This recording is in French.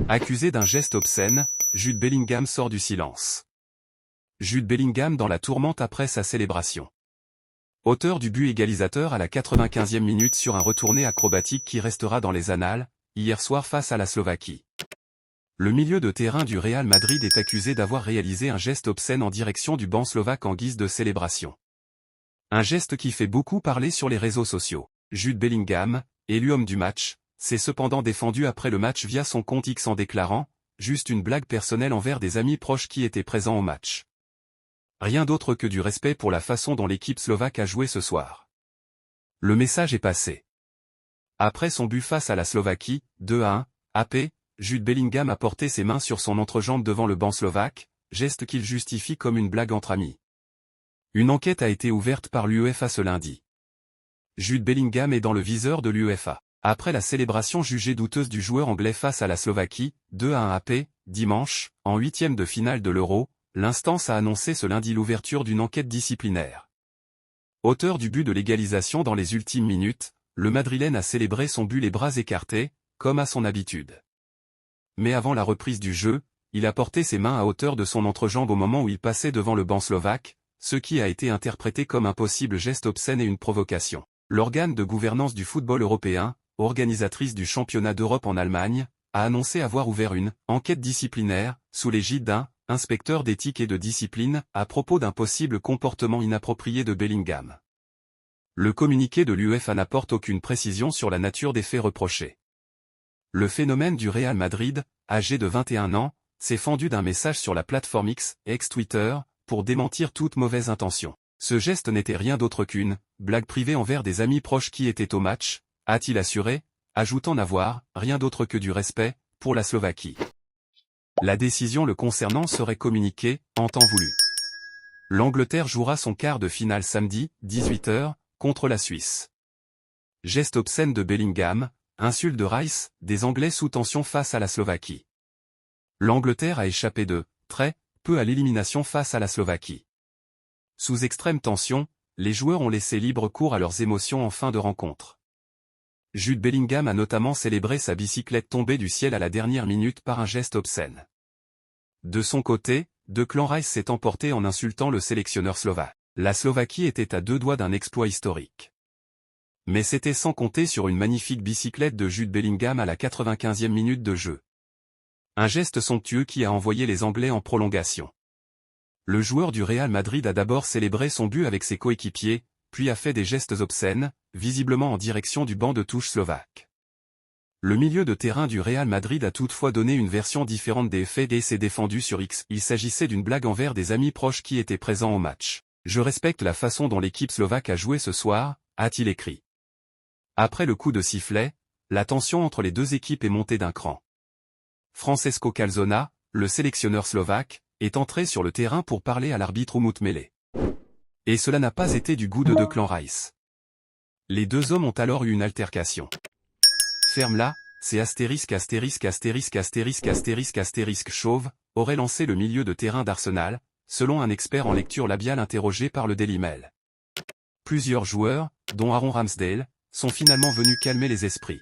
Accusé d'un geste obscène, Jude Bellingham sort du silence. Jude Bellingham dans la tourmente après sa célébration. Auteur du but égalisateur à la 95e minute sur un retourné acrobatique qui restera dans les annales, hier soir face à la Slovaquie. Le milieu de terrain du Real Madrid est accusé d'avoir réalisé un geste obscène en direction du banc slovaque en guise de célébration. Un geste qui fait beaucoup parler sur les réseaux sociaux. Jude Bellingham, élu homme du match, s'est cependant défendu après le match via son compte X en déclarant « juste une blague personnelle envers des amis proches qui étaient présents au match ». Rien d'autre que du respect pour la façon dont l'équipe slovaque a joué ce soir. Le message est passé. Après son but face à la Slovaquie, 2-1, AP, Jude Bellingham a porté ses mains sur son entrejambe devant le banc slovaque, geste qu'il justifie comme une blague entre amis. Une enquête a été ouverte par l'UEFA ce lundi. Jude Bellingham est dans le viseur de l'UEFA. Après la célébration jugée douteuse du joueur anglais face à la Slovaquie, 2-1 AP, dimanche, en huitième de finale de l'Euro, l'instance a annoncé ce lundi l'ouverture d'une enquête disciplinaire. Auteur du but de l'égalisation dans les ultimes minutes, le Madrilène a célébré son but les bras écartés, comme à son habitude. Mais avant la reprise du jeu, il a porté ses mains à hauteur de son entrejambe au moment où il passait devant le banc slovaque, ce qui a été interprété comme un possible geste obscène et une provocation. L'organe de gouvernance du football européen, organisatrice du championnat d'Europe en Allemagne, a annoncé avoir ouvert une enquête disciplinaire, sous l'égide d'un inspecteur d'éthique et de discipline, à propos d'un possible comportement inapproprié de Bellingham. Le communiqué de l'UEFA n'apporte aucune précision sur la nature des faits reprochés. Le phénomène du Real Madrid, âgé de 21 ans, s'est fendu d'un message sur la plateforme X, ex-Twitter, pour démentir toute mauvaise intention. Ce geste n'était rien d'autre qu'une blague privée envers des amis proches qui étaient au match, a-t-il assuré, ajoutant n'avoir rien d'autre que du respect pour la Slovaquie. La décision le concernant serait communiquée en temps voulu. L'Angleterre jouera son quart de finale samedi, 18h, contre la Suisse. Geste obscène de Bellingham, insulte de Rice, des Anglais sous tension face à la Slovaquie. L'Angleterre a échappé de très peu à l'élimination face à la Slovaquie. Sous extrême tension, les joueurs ont laissé libre cours à leurs émotions en fin de rencontre. Jude Bellingham a notamment célébré sa bicyclette tombée du ciel à la dernière minute par un geste obscène. De son côté, Declan Rice s'est emporté en insultant le sélectionneur slovaque. La Slovaquie était à deux doigts d'un exploit historique. Mais c'était sans compter sur une magnifique bicyclette de Jude Bellingham à la 95e minute de jeu. Un geste somptueux qui a envoyé les Anglais en prolongation. Le joueur du Real Madrid a d'abord célébré son but avec ses coéquipiers, puis a fait des gestes obscènes, visiblement en direction du banc de touche slovaque. Le milieu de terrain du Real Madrid a toutefois donné une version différente des faits et s'est défendu sur X. Il s'agissait d'une blague envers des amis proches qui étaient présents au match. Je respecte la façon dont l'équipe slovaque a joué ce soir, a-t-il écrit. Après le coup de sifflet, la tension entre les deux équipes est montée d'un cran. Francesco Calzona, le sélectionneur slovaque, est entré sur le terrain pour parler à l'arbitre Umut Mele. Et cela n'a pas été du goût de Declan Rice. Les deux hommes ont alors eu une altercation. Ferme-la, c'est chauve, aurait lancé le milieu de terrain d'Arsenal, selon un expert en lecture labiale interrogé par le Daily Mail. Plusieurs joueurs, dont Aaron Ramsdale, sont finalement venus calmer les esprits.